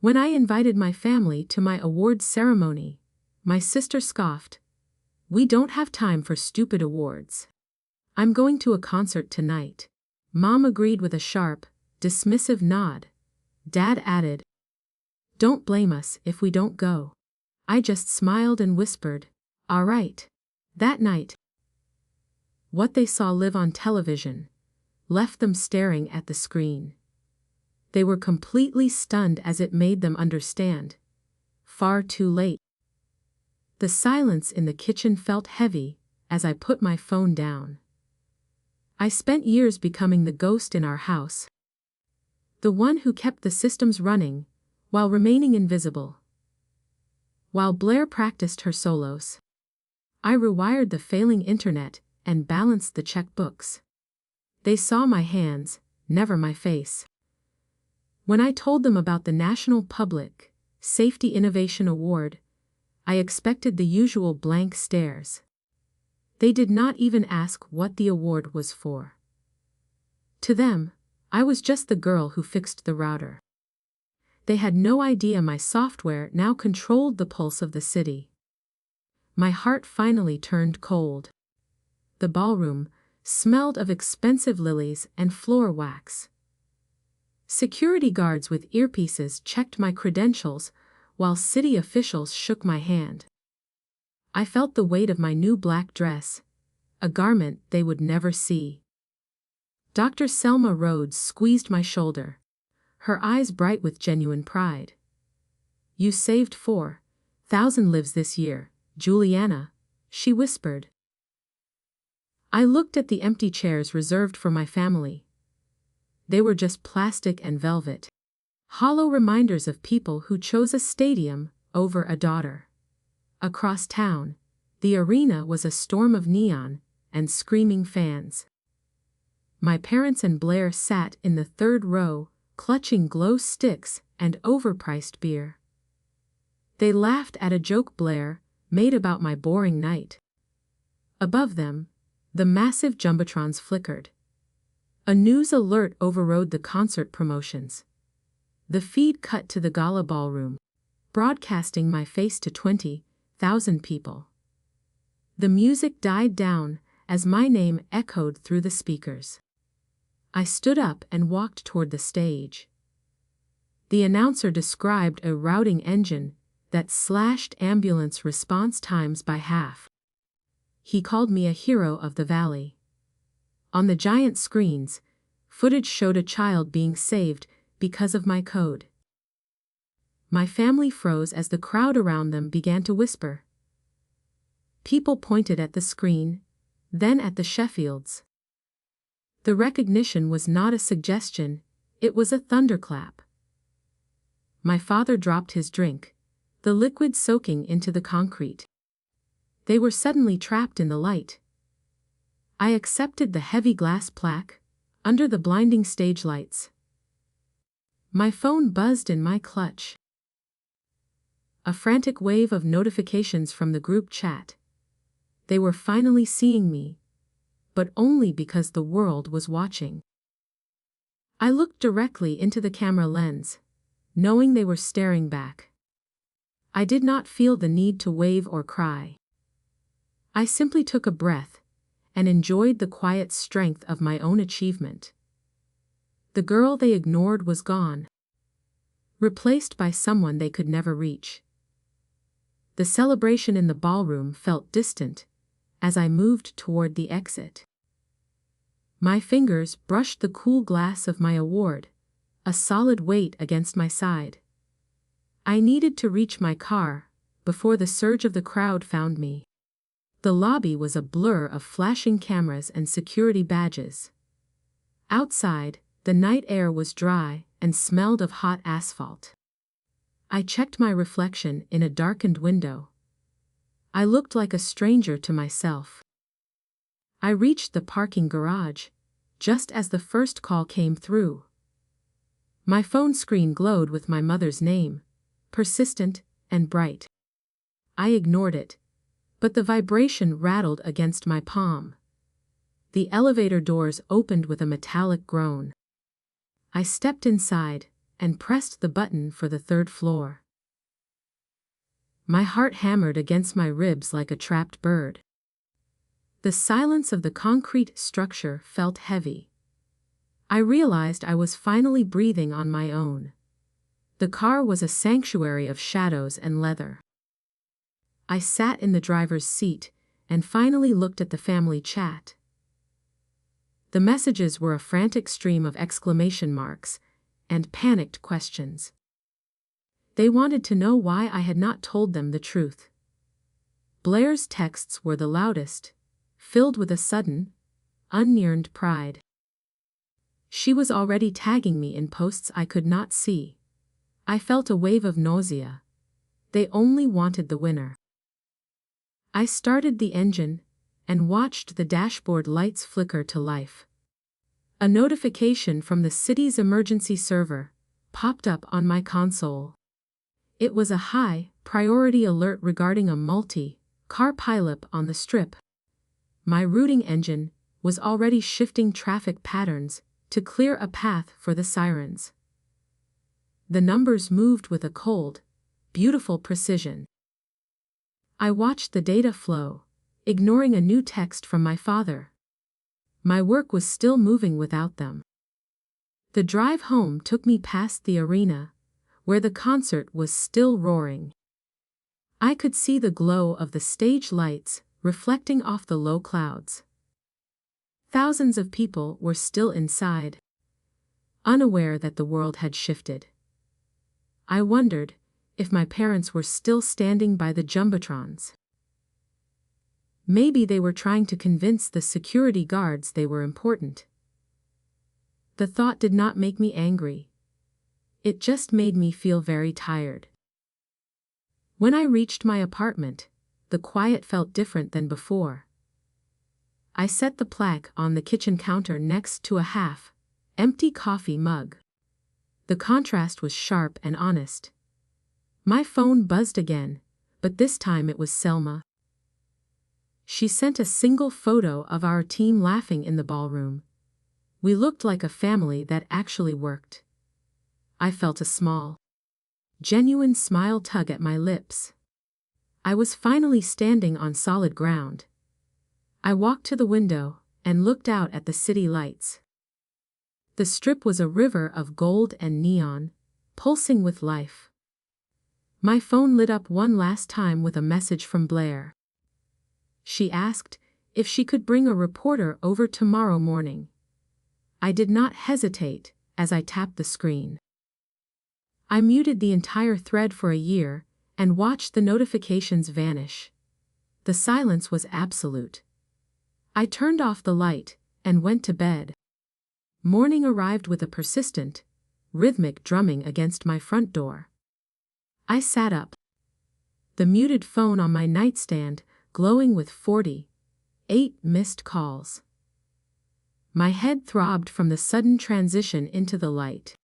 When I invited my family to my awards ceremony, my sister scoffed, "We don't have time for stupid awards." "I'm going to a concert tonight." Mom agreed with a sharp, dismissive nod. Dad added, "Don't blame us if we don't go." I just smiled and whispered, "All right." That night, what they saw live on television left them staring at the screen. They were completely stunned as it made them understand. Far too late. The silence in the kitchen felt heavy as I put my phone down. I spent years becoming the ghost in our house. The one who kept the systems running while remaining invisible. While Blair practiced her solos, I rewired the failing internet and balanced the checkbooks. They saw my hands, never my face. When I told them about the National Public Safety Innovation Award, I expected the usual blank stares. They did not even ask what the award was for. To them, I was just the girl who fixed the router. They had no idea my software now controlled the pulse of the city. My heart finally turned cold. The ballroom smelled of expensive lilies and floor wax. Security guards with earpieces checked my credentials while city officials shook my hand. I felt the weight of my new black dress, a garment they would never see. Dr. Selma Rhodes squeezed my shoulder, her eyes bright with genuine pride. "You saved 4,000 lives this year, Julianna," she whispered. I looked at the empty chairs reserved for my family. They were just plastic and velvet. Hollow reminders of people who chose a stadium over a daughter. Across town, the arena was a storm of neon and screaming fans. My parents and Blair sat in the third row, clutching glow sticks and overpriced beer. They laughed at a joke Blair made about my boring night. Above them, the massive jumbotrons flickered. A news alert overrode the concert promotions. The feed cut to the gala ballroom, broadcasting my face to 20,000 people. The music died down as my name echoed through the speakers. I stood up and walked toward the stage. The announcer described a routing engine that slashed ambulance response times by half. He called me a hero of the valley. On the giant screens, footage showed a child being saved because of my code. My family froze as the crowd around them began to whisper. People pointed at the screen, then at the Sheffields. The recognition was not a suggestion, it was a thunderclap. My father dropped his drink, the liquid soaking into the concrete. They were suddenly trapped in the light. I accepted the heavy glass plaque, under the blinding stage lights. My phone buzzed in my clutch. A frantic wave of notifications from the group chat. They were finally seeing me, but only because the world was watching. I looked directly into the camera lens, knowing they were staring back. I did not feel the need to wave or cry. I simply took a breath and enjoyed the quiet strength of my own achievement. The girl they ignored was gone, replaced by someone they could never reach. The celebration in the ballroom felt distant as I moved toward the exit. My fingers brushed the cool glass of my award, a solid weight against my side. I needed to reach my car before the surge of the crowd found me. The lobby was a blur of flashing cameras and security badges. Outside, the night air was dry and smelled of hot asphalt. I checked my reflection in a darkened window. I looked like a stranger to myself. I reached the parking garage just as the first call came through. My phone screen glowed with my mother's name, persistent and bright. I ignored it, but the vibration rattled against my palm. The elevator doors opened with a metallic groan. I stepped inside, and pressed the button for the third floor. My heart hammered against my ribs like a trapped bird. The silence of the concrete structure felt heavy. I realized I was finally breathing on my own. The car was a sanctuary of shadows and leather. I sat in the driver's seat and finally looked at the family chat. The messages were a frantic stream of exclamation marks and panicked questions. They wanted to know why I had not told them the truth. Blair's texts were the loudest, filled with a sudden, unearned pride. She was already tagging me in posts I could not see. I felt a wave of nausea. They only wanted the winner. I started the engine and watched the dashboard lights flicker to life. A notification from the city's emergency server popped up on my console. It was a high-priority alert regarding a multi-car pileup on the Strip. My routing engine was already shifting traffic patterns to clear a path for the sirens. The numbers moved with a cold, beautiful precision. I watched the data flow, ignoring a new text from my father. My work was still moving without them. The drive home took me past the arena, where the concert was still roaring. I could see the glow of the stage lights reflecting off the low clouds. Thousands of people were still inside, unaware that the world had shifted. I wondered if my parents were still standing by the jumbotrons. Maybe they were trying to convince the security guards they were important. The thought did not make me angry. It just made me feel very tired. When I reached my apartment, the quiet felt different than before. I set the plaque on the kitchen counter next to a half-empty coffee mug. The contrast was sharp and honest. My phone buzzed again, but this time it was Selma. She sent a single photo of our team laughing in the ballroom. We looked like a family that actually worked. I felt a small, genuine smile tug at my lips. I was finally standing on solid ground. I walked to the window and looked out at the city lights. The Strip was a river of gold and neon, pulsing with life. My phone lit up one last time with a message from Blair. She asked if she could bring a reporter over tomorrow morning. I did not hesitate as I tapped the screen. I muted the entire thread for a year and watched the notifications vanish. The silence was absolute. I turned off the light and went to bed. Morning arrived with a persistent, rhythmic drumming against my front door. I sat up. The muted phone on my nightstand glowing with 48 missed calls. My head throbbed from the sudden transition into the light.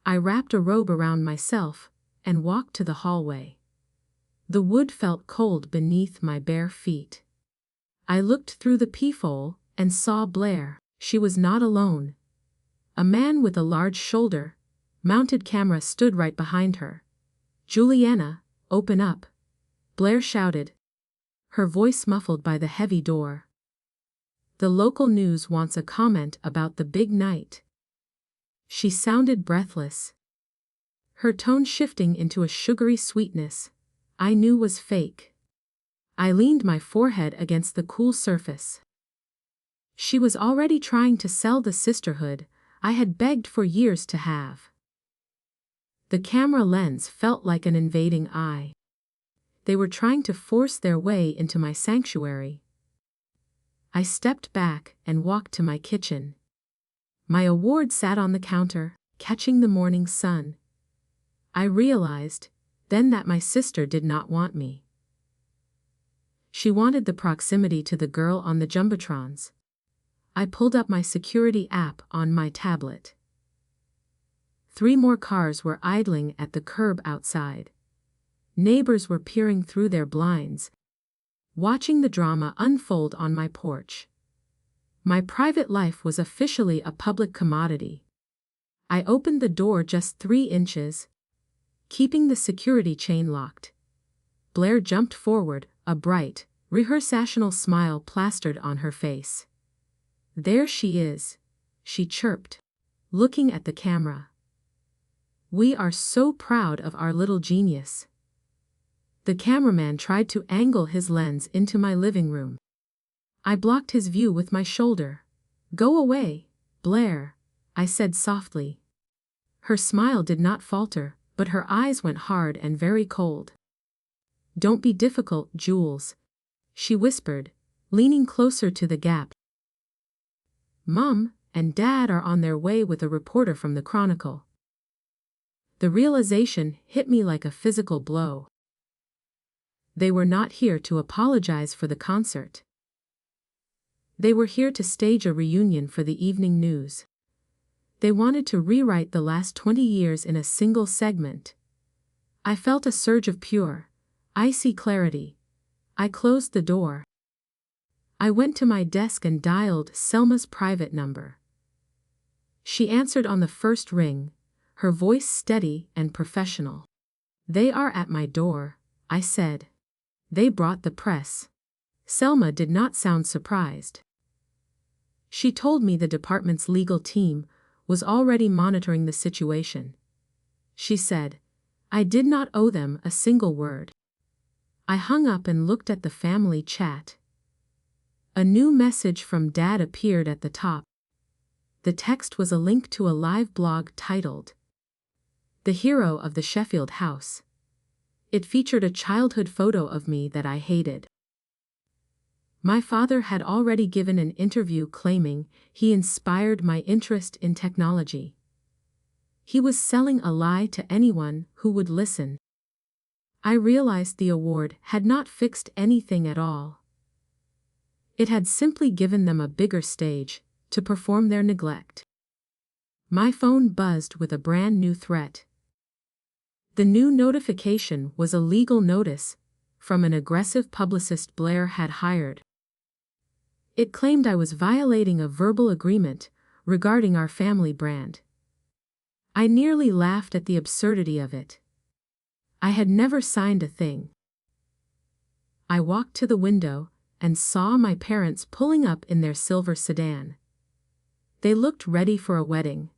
I wrapped a robe around myself and walked to the hallway. The wood felt cold beneath my bare feet. I looked through the peephole and saw Blair. She was not alone. A man with a large shoulder-mounted camera stood right behind her. "Julianna, open up," Blair shouted, her voice muffled by the heavy door. "The local news wants a comment about the big night." She sounded breathless, her tone shifting into a sugary sweetness I knew was fake. I leaned my forehead against the cool surface. She was already trying to sell the sisterhood I had begged for years to have. The camera lens felt like an invading eye. They were trying to force their way into my sanctuary. I stepped back and walked to my kitchen. My award sat on the counter, catching the morning sun. I realized then that my sister did not want me. She wanted the proximity to the girl on the jumbotrons. I pulled up my security app on my tablet. 3 more cars were idling at the curb outside. Neighbors were peering through their blinds, watching the drama unfold on my porch. My private life was officially a public commodity. I opened the door just 3 inches, keeping the security chain locked. Blair jumped forward, a bright, rehearsational smile plastered on her face. "There she is," she chirped, looking at the camera. "We are so proud of our little genius." The cameraman tried to angle his lens into my living room. I blocked his view with my shoulder. "Go away, Blair," I said softly. Her smile did not falter, but her eyes went hard and very cold. "Don't be difficult, Jules," she whispered, leaning closer to the gap. "Mom and Dad are on their way with a reporter from the Chronicle." The realization hit me like a physical blow. They were not here to apologize for the concert. They were here to stage a reunion for the evening news. They wanted to rewrite the last 20 years in a single segment. I felt a surge of pure, icy clarity. I closed the door. I went to my desk and dialed Selma's private number. She answered on the first ring, her voice steady and professional. "They are at my door," I said. "They brought the press." Selma did not sound surprised. She told me the department's legal team was already monitoring the situation. She said, I did not owe them a single word. I hung up and looked at the family chat. A new message from Dad appeared at the top. The text was a link to a live blog titled, "The Hero of the Sheffield House." It featured a childhood photo of me that I hated. My father had already given an interview claiming he inspired my interest in technology. He was selling a lie to anyone who would listen. I realized the award had not fixed anything at all. It had simply given them a bigger stage to perform their neglect. My phone buzzed with a brand new threat. The new notification was a legal notice from an aggressive publicist Blair had hired. It claimed I was violating a verbal agreement regarding our family brand. I nearly laughed at the absurdity of it. I had never signed a thing. I walked to the window and saw my parents pulling up in their silver sedan. They looked ready for a wedding,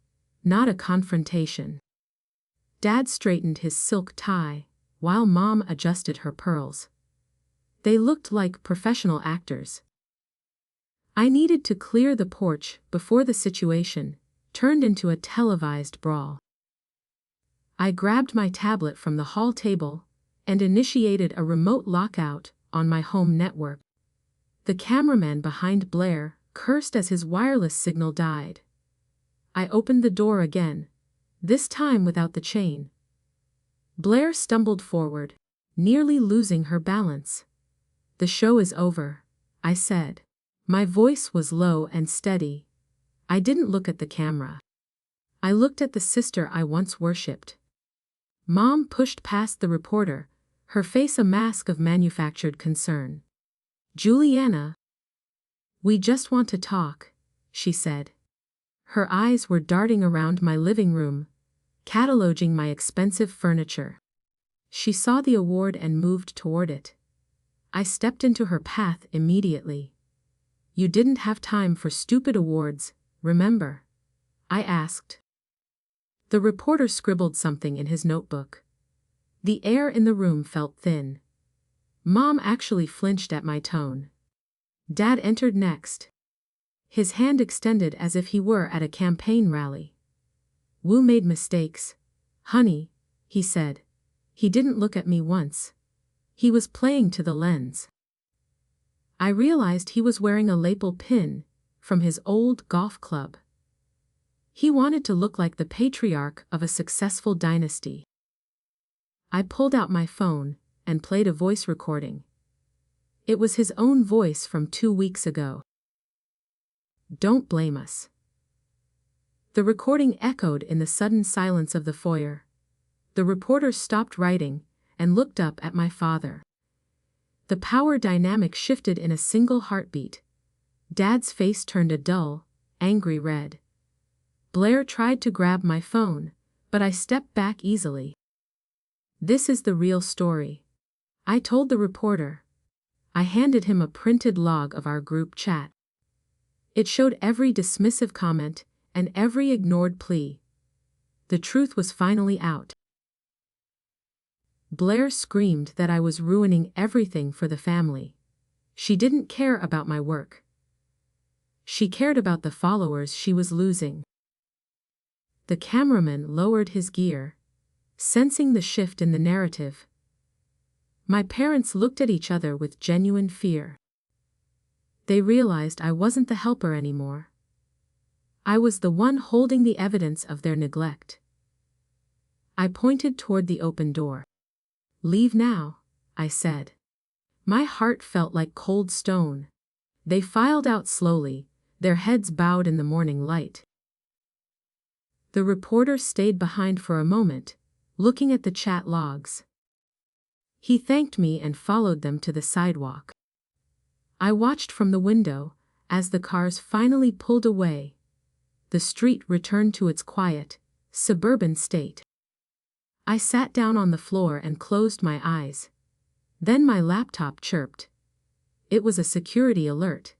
not a confrontation. Dad straightened his silk tie, while Mom adjusted her pearls. They looked like professional actors. I needed to clear the porch before the situation turned into a televised brawl. I grabbed my tablet from the hall table and initiated a remote lockout on my home network. The cameraman behind Blair cursed as his wireless signal died. I opened the door again, this time without the chain. Blair stumbled forward, nearly losing her balance. "The show is over," I said. My voice was low and steady. I didn't look at the camera. I looked at the sister I once worshipped. Mom pushed past the reporter, her face a mask of manufactured concern. "Julianna, we just want to talk," she said. Her eyes were darting around my living room, cataloging my expensive furniture. She saw the award and moved toward it. I stepped into her path immediately. "You didn't have time for stupid awards, remember?" I asked. The reporter scribbled something in his notebook. The air in the room felt thin. Mom actually flinched at my tone. Dad entered next. His hand extended as if he were at a campaign rally. "Wu made mistakes, honey," he said. He didn't look at me once. He was playing to the lens. I realized he was wearing a lapel pin from his old golf club. He wanted to look like the patriarch of a successful dynasty. I pulled out my phone and played a voice recording. It was his own voice from 2 weeks ago. "Don't blame us." The recording echoed in the sudden silence of the foyer. The reporter stopped writing and looked up at my father. The power dynamic shifted in a single heartbeat. Dad's face turned a dull, angry red. Blair tried to grab my phone, but I stepped back easily. "This is the real story," I told the reporter. I handed him a printed log of our group chat. It showed every dismissive comment and every ignored plea. The truth was finally out. Blair screamed that I was ruining everything for the family. She didn't care about my work. She cared about the followers she was losing. The cameraman lowered his gear, sensing the shift in the narrative. My parents looked at each other with genuine fear. They realized I wasn't the helper anymore. I was the one holding the evidence of their neglect. I pointed toward the open door. "Leave now," I said. My heart felt like cold stone. They filed out slowly, their heads bowed in the morning light. The reporter stayed behind for a moment, looking at the chat logs. He thanked me and followed them to the sidewalk. I watched from the window as the cars finally pulled away. The street returned to its quiet, suburban state. I sat down on the floor and closed my eyes. Then my laptop chirped. It was a security alert.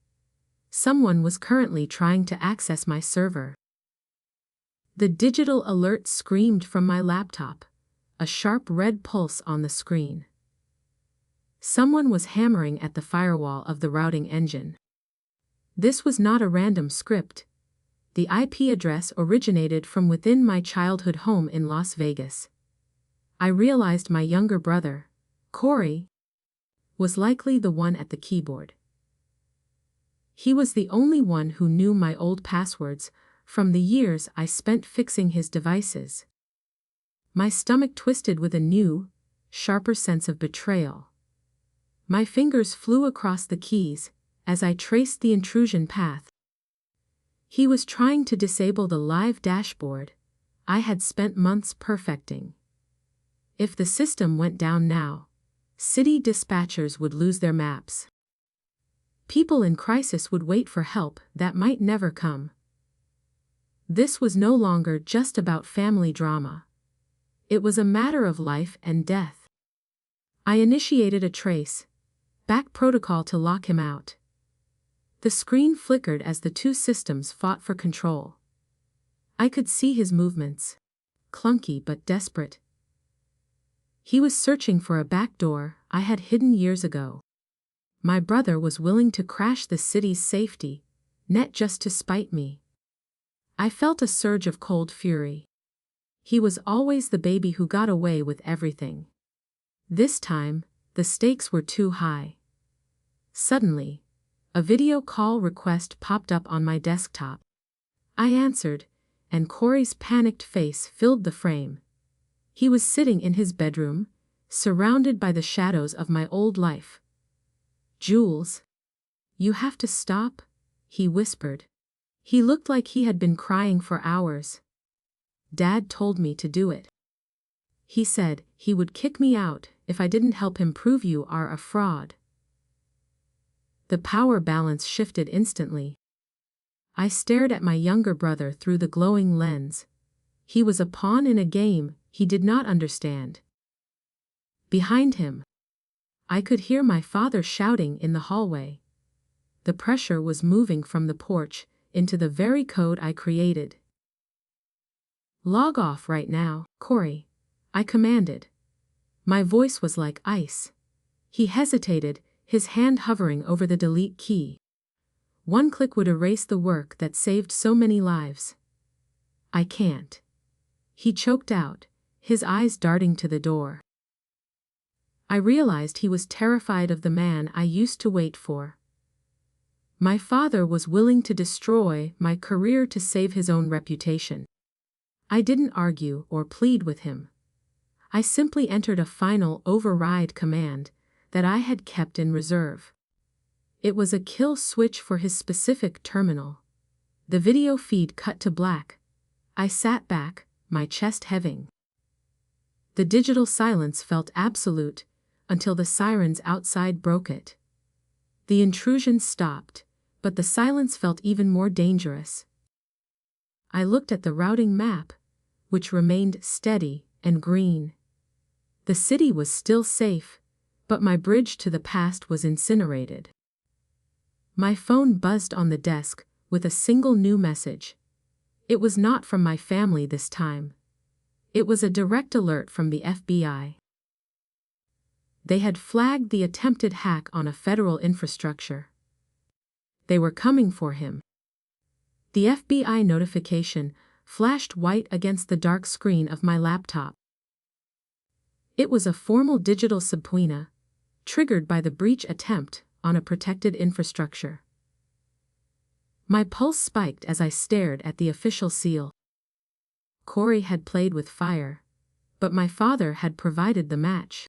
Someone was currently trying to access my server. The digital alert screamed from my laptop, a sharp red pulse on the screen. Someone was hammering at the firewall of the routing engine. This was not a random script. The IP address originated from within my childhood home in Las Vegas. I realized my younger brother, Corey, was likely the one at the keyboard. He was the only one who knew my old passwords from the years I spent fixing his devices. My stomach twisted with a new, sharper sense of betrayal. My fingers flew across the keys as I traced the intrusion path. He was trying to disable the live dashboard I had spent months perfecting. If the system went down now, city dispatchers would lose their maps. People in crisis would wait for help that might never come. This was no longer just about family drama. It was a matter of life and death. I initiated a back protocol to lock him out. The screen flickered as the two systems fought for control. I could see his movements, clunky but desperate. He was searching for a back door I had hidden years ago. My brother was willing to crash the city's safety net just to spite me. I felt a surge of cold fury. He was always the baby who got away with everything. This time, the stakes were too high. Suddenly, a video call request popped up on my desktop. I answered, and Corey's panicked face filled the frame. He was sitting in his bedroom, surrounded by the shadows of my old life. "Jules, you have to stop," he whispered. He looked like he had been crying for hours. "Dad told me to do it. He said he would kick me out if I didn't help him prove you are a fraud." The power balance shifted instantly. I stared at my younger brother through the glowing lens. He was a pawn in a game he did not understand. Behind him, I could hear my father shouting in the hallway. The pressure was moving from the porch into the very code I created. "Log off right now, Corey," I commanded. My voice was like ice. He hesitated, his hand hovering over the delete key. One click would erase the work that saved so many lives. "I can't," he choked out, his eyes darting to the door. I realized he was terrified of the man I used to wait for. My father was willing to destroy my career to save his own reputation. I didn't argue or plead with him. I simply entered a final override command that I had kept in reserve. It was a kill switch for his specific terminal. The video feed cut to black. I sat back, my chest heaving. The digital silence felt absolute until the sirens outside broke it. The intrusion stopped, but the silence felt even more dangerous. I looked at the routing map, which remained steady and green. The city was still safe, but my bridge to the past was incinerated. My phone buzzed on the desk with a single new message. It was not from my family this time. It was a direct alert from the FBI. They had flagged the attempted hack on a federal infrastructure. They were coming for him. The FBI notification flashed white against the dark screen of my laptop. It was a formal digital subpoena, triggered by the breach attempt on a protected infrastructure. My pulse spiked as I stared at the official seal. Corey had played with fire, but my father had provided the match.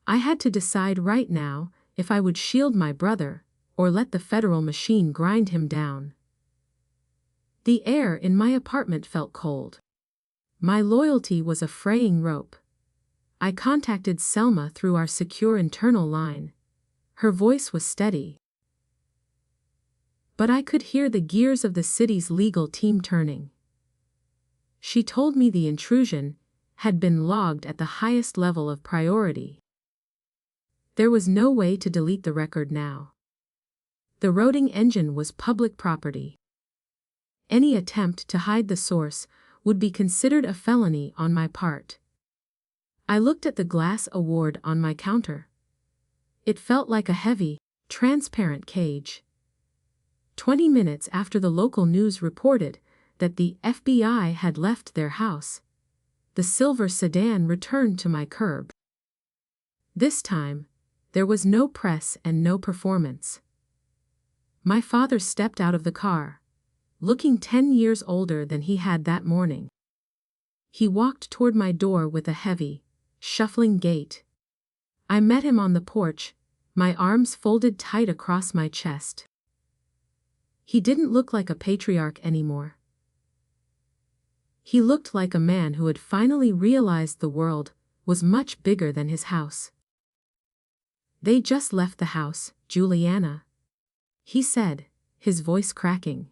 I had to decide right now if I would shield my brother or let the federal machine grind him down. The air in my apartment felt cold. My loyalty was a fraying rope. I contacted Selma through our secure internal line. Her voice was steady, but I could hear the gears of the city's legal team turning. She told me the intrusion had been logged at the highest level of priority. There was no way to delete the record now. The routing engine was public property. Any attempt to hide the source would be considered a felony on my part. I looked at the glass award on my counter. It felt like a heavy, transparent cage. 20 minutes after the local news reported that the FBI had left their house, the silver sedan returned to my curb. This time, there was no press and no performance. My father stepped out of the car, looking 10 years older than he had that morning. He walked toward my door with a heavy, shuffling gait. I met him on the porch, my arms folded tight across my chest. He didn't look like a patriarch anymore. He looked like a man who had finally realized the world was much bigger than his house. "They just left the house, Julianna," he said, his voice cracking.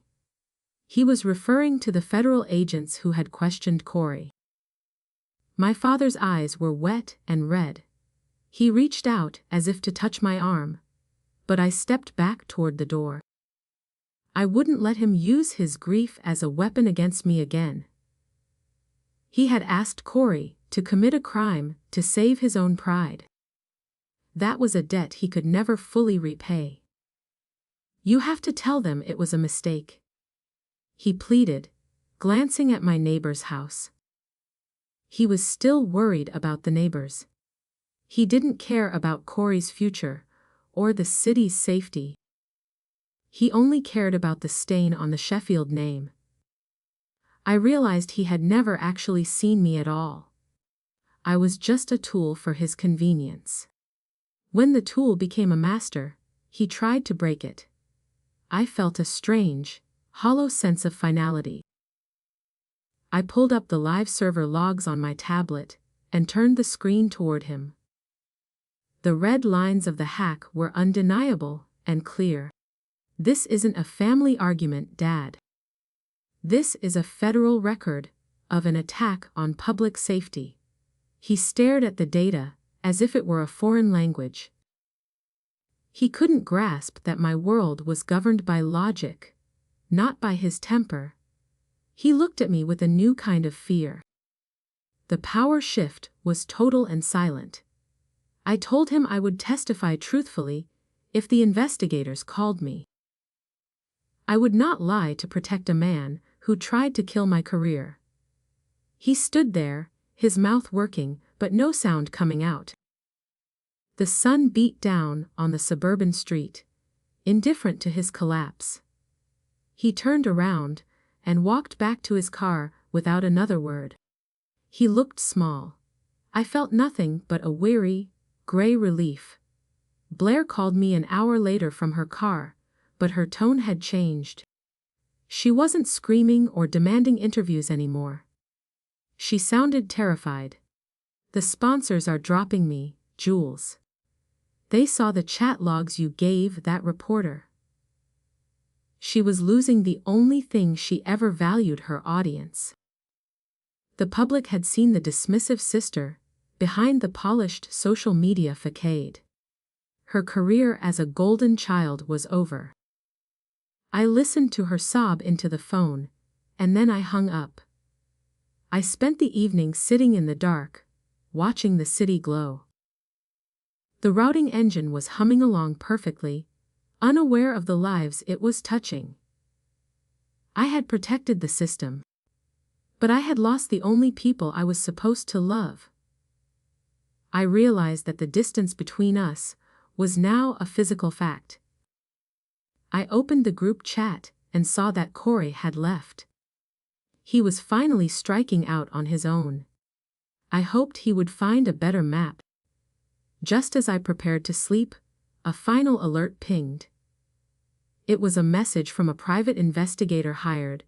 He was referring to the federal agents who had questioned Corey. My father's eyes were wet and red. He reached out as if to touch my arm, but I stepped back toward the door. I wouldn't let him use his grief as a weapon against me again. He had asked Corey to commit a crime to save his own pride. That was a debt he could never fully repay. "You have to tell them it was a mistake," he pleaded, glancing at my neighbor's house. He was still worried about the neighbors. He didn't care about Corey's future or the city's safety. He only cared about the stain on the Sheffield name. I realized he had never actually seen me at all. I was just a tool for his convenience. When the tool became a master, he tried to break it. I felt a strange, hollow sense of finality. I pulled up the live server logs on my tablet and turned the screen toward him. The red lines of the hack were undeniable and clear. "This isn't a family argument, Dad. This is a federal record of an attack on public safety." He stared at the data as if it were a foreign language. He couldn't grasp that my world was governed by logic, not by his temper. He looked at me with a new kind of fear. The power shift was total and silent. I told him I would testify truthfully if the investigators called me. I would not lie to protect a man who tried to kill my career. He stood there, his mouth working, but no sound coming out. The sun beat down on the suburban street, indifferent to his collapse. He turned around and walked back to his car without another word. He looked small. I felt nothing but a weary, gray relief. Blair called me an hour later from her car, but her tone had changed. She wasn't screaming or demanding interviews anymore. She sounded terrified. "The sponsors are dropping me, Jules. They saw the chat logs you gave that reporter." She was losing the only thing she ever valued: her audience. The public had seen the dismissive sister behind the polished social media facade. Her career as a golden child was over. I listened to her sob into the phone, and then I hung up. I spent the evening sitting in the dark, watching the city glow. The routing engine was humming along perfectly, unaware of the lives it was touching. I had protected the system, but I had lost the only people I was supposed to love. I realized that the distance between us was now a physical fact. I opened the group chat and saw that Corey had left. He was finally striking out on his own. I hoped he would find a better map. Just as I prepared to sleep, a final alert pinged. It was a message from a private investigator hired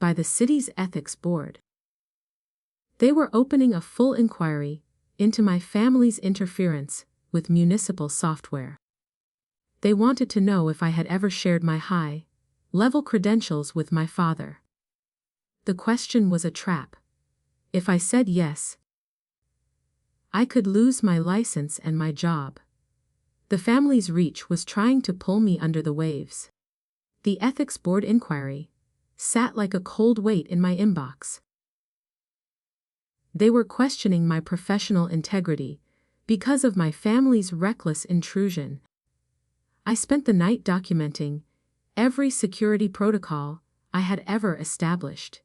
by the city's ethics board. They were opening a full inquiry into my family's interference with municipal software. They wanted to know if I had ever shared my high-level credentials with my father. The question was a trap. If I said yes, I could lose my license and my job. The family's reach was trying to pull me under the waves. The ethics board inquiry sat like a cold weight in my inbox. They were questioning my professional integrity because of my family's reckless intrusion. I spent the night documenting every security protocol I had ever established.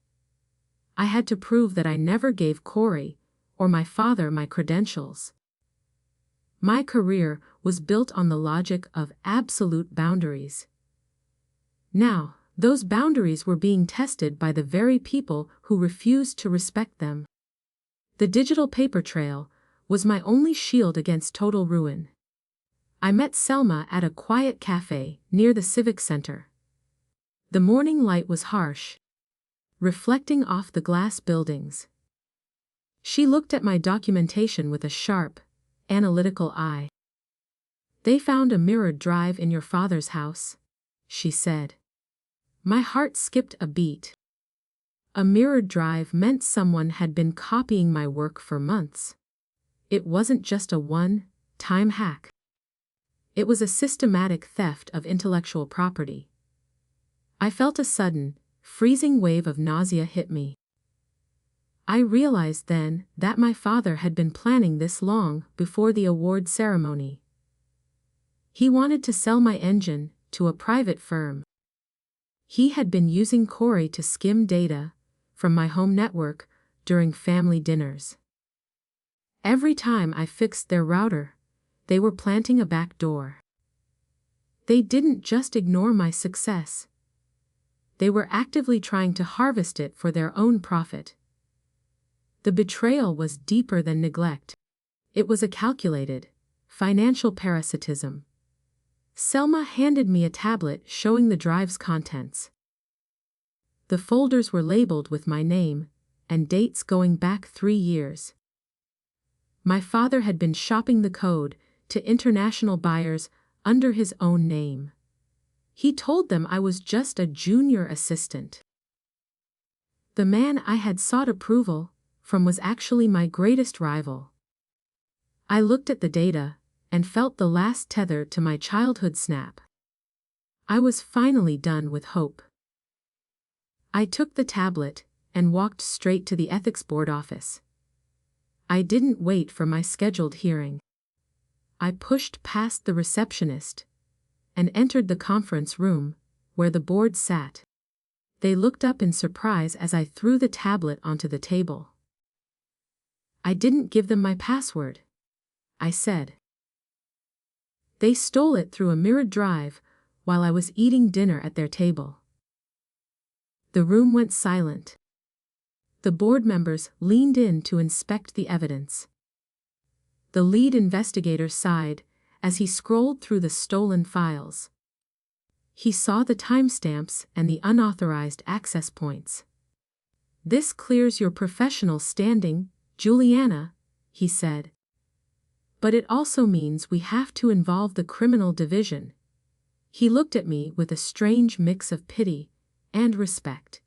I had to prove that I never gave Corey or my father my credentials. My career was built on the logic of absolute boundaries. Now, those boundaries were being tested by the very people who refused to respect them. The digital paper trail was my only shield against total ruin. I met Selma at a quiet cafe near the Civic Center. The morning light was harsh, reflecting off the glass buildings. She looked at my documentation with a sharp, analytical eye. "They found a mirrored drive in your father's house," she said. My heart skipped a beat. A mirrored drive meant someone had been copying my work for months. It wasn't just a one-time hack. It was a systematic theft of intellectual property. I felt a sudden, freezing wave of nausea hit me. I realized then that my father had been planning this long before the award ceremony. He wanted to sell my engine to a private firm. He had been using Corey to skim data from my home network during family dinners. Every time I fixed their router, they were planting a back door. They didn't just ignore my success. They were actively trying to harvest it for their own profit. The betrayal was deeper than neglect. It was a calculated, financial parasitism. Selma handed me a tablet showing the drive's contents. The folders were labeled with my name and dates going back 3 years. My father had been shopping the code to international buyers under his own name. He told them I was just a junior assistant. The man I had sought approval from was actually my greatest rival. I looked at the data and felt the last tether to my childhood snap. I was finally done with hope. I took the tablet and walked straight to the ethics board office. I didn't wait for my scheduled hearing. I pushed past the receptionist and entered the conference room where the board sat. They looked up in surprise as I threw the tablet onto the table. "I didn't give them my password," I said. They stole it through a mirrored drive while I was eating dinner at their table. The room went silent. The board members leaned in to inspect the evidence. The lead investigator sighed as he scrolled through the stolen files. He saw the timestamps and the unauthorized access points. "This clears your professional standing, Julianna," he said. "But it also means we have to involve the criminal division." He looked at me with a strange mix of pity and respect.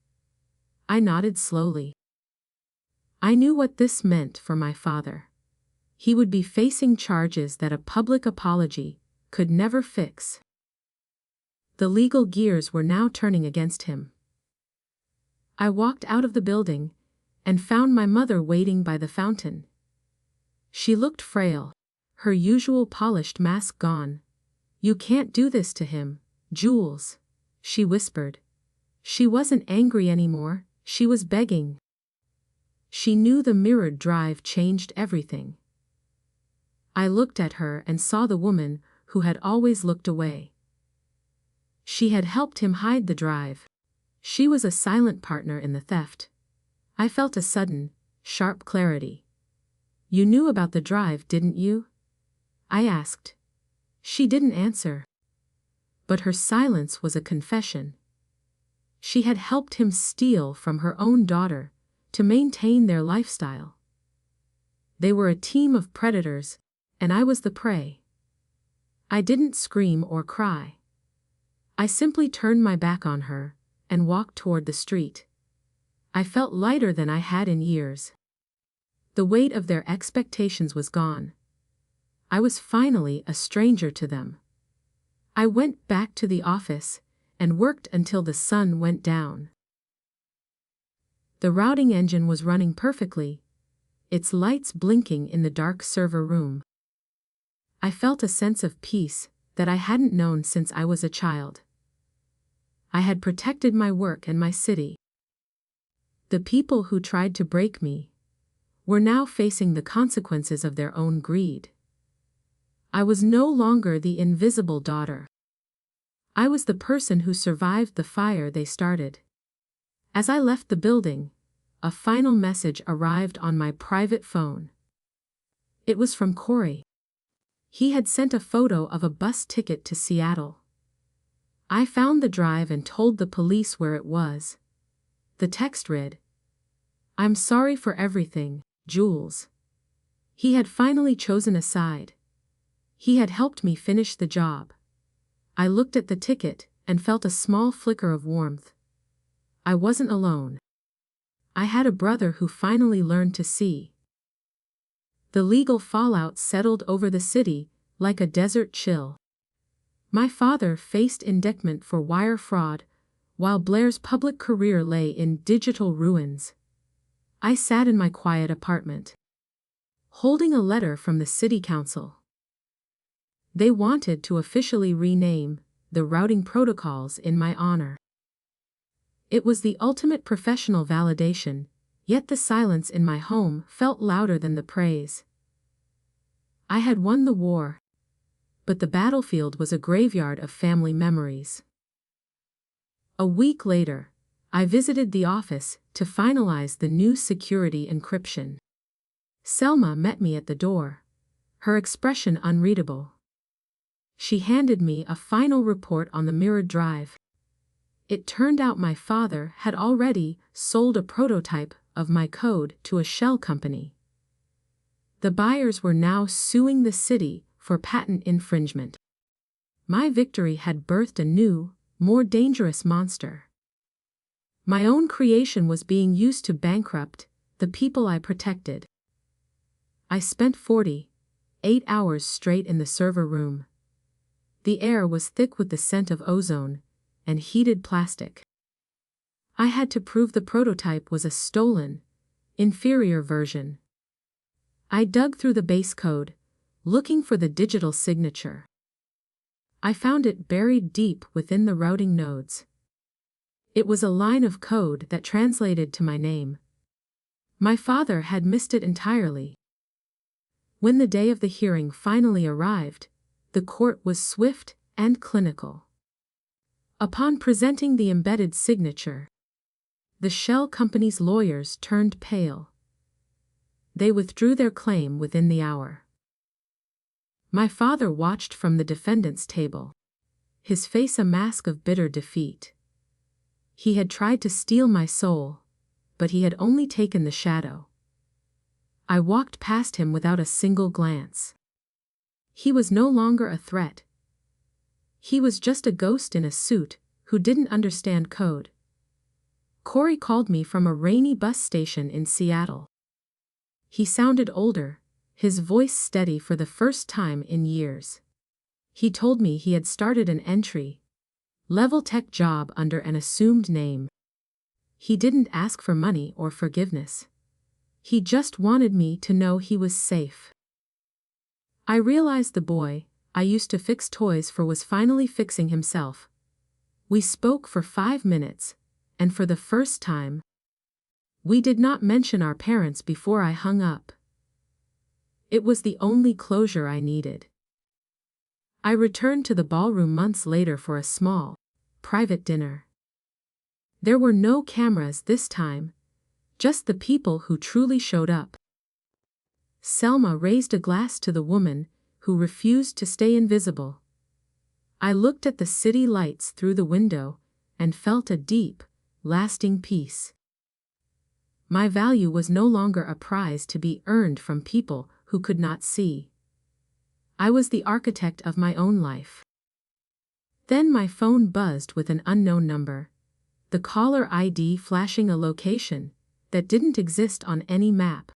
I nodded slowly. I knew what this meant for my father. He would be facing charges that a public apology could never fix. The legal gears were now turning against him. I walked out of the building and found my mother waiting by the fountain. She looked frail, her usual polished mask gone. "You can't do this to him, Jules," she whispered. She wasn't angry anymore, she was begging. She knew the mirrored drive changed everything. I looked at her and saw the woman who had always looked away. She had helped him hide the drive. She was a silent partner in the theft. I felt a sudden, sharp clarity. "You knew about the drive, didn't you?" I asked. She didn't answer. But her silence was a confession. She had helped him steal from her own daughter to maintain their lifestyle. They were a team of predators, and I was the prey. I didn't scream or cry. I simply turned my back on her and walked toward the street. I felt lighter than I had in years. The weight of their expectations was gone. I was finally a stranger to them. I went back to the office and worked until the sun went down. The routing engine was running perfectly, its lights blinking in the dark server room. I felt a sense of peace that I hadn't known since I was a child. I had protected my work and my city. The people who tried to break me were now facing the consequences of their own greed. I was no longer the invisible daughter. I was the person who survived the fire they started. As I left the building, a final message arrived on my private phone. It was from Corey. He had sent a photo of a bus ticket to Seattle. I found the drive and told the police where it was. The text read, "I'm sorry for everything, Jules." He had finally chosen a side. He had helped me finish the job. I looked at the ticket and felt a small flicker of warmth. I wasn't alone. I had a brother who finally learned to see. The legal fallout settled over the city like a desert chill. My father faced indictment for wire fraud, while Blair's public career lay in digital ruins. I sat in my quiet apartment, holding a letter from the city council. They wanted to officially rename the routing protocols in my honor. It was the ultimate professional validation, yet the silence in my home felt louder than the praise. I had won the war, but the battlefield was a graveyard of family memories. A week later, I visited the office to finalize the new security encryption. Selma met me at the door, her expression unreadable. She handed me a final report on the mirrored drive. It turned out my father had already sold a prototype of my code to a shell company. The buyers were now suing the city for patent infringement. My victory had birthed a new, more dangerous monster. My own creation was being used to bankrupt the people I protected. I spent 48 hours straight in the server room. The air was thick with the scent of ozone and heated plastic. I had to prove the prototype was a stolen, inferior version. I dug through the base code, looking for the digital signature. I found it buried deep within the routing nodes. It was a line of code that translated to my name. My father had missed it entirely. When the day of the hearing finally arrived, the court was swift and clinical. Upon presenting the embedded signature, the shell company's lawyers turned pale. They withdrew their claim within the hour. My father watched from the defendant's table, his face a mask of bitter defeat. He had tried to steal my soul, but he had only taken the shadow. I walked past him without a single glance. He was no longer a threat. He was just a ghost in a suit who didn't understand code. Corey called me from a rainy bus station in Seattle. He sounded older, his voice steady for the first time in years. He told me he had started an entry-level tech job under an assumed name. He didn't ask for money or forgiveness. He just wanted me to know he was safe. I realized the boy I used to fix toys for was finally fixing himself. We spoke for 5 minutes, and for the first time, we did not mention our parents before I hung up. It was the only closure I needed. I returned to the ballroom months later for a small, private dinner. There were no cameras this time, just the people who truly showed up. Selma raised a glass to the woman who refused to stay invisible. I looked at the city lights through the window and felt a deep, lasting peace. My value was no longer a prize to be earned from people who could not see. I was the architect of my own life. Then my phone buzzed with an unknown number, the caller ID flashing a location that didn't exist on any map.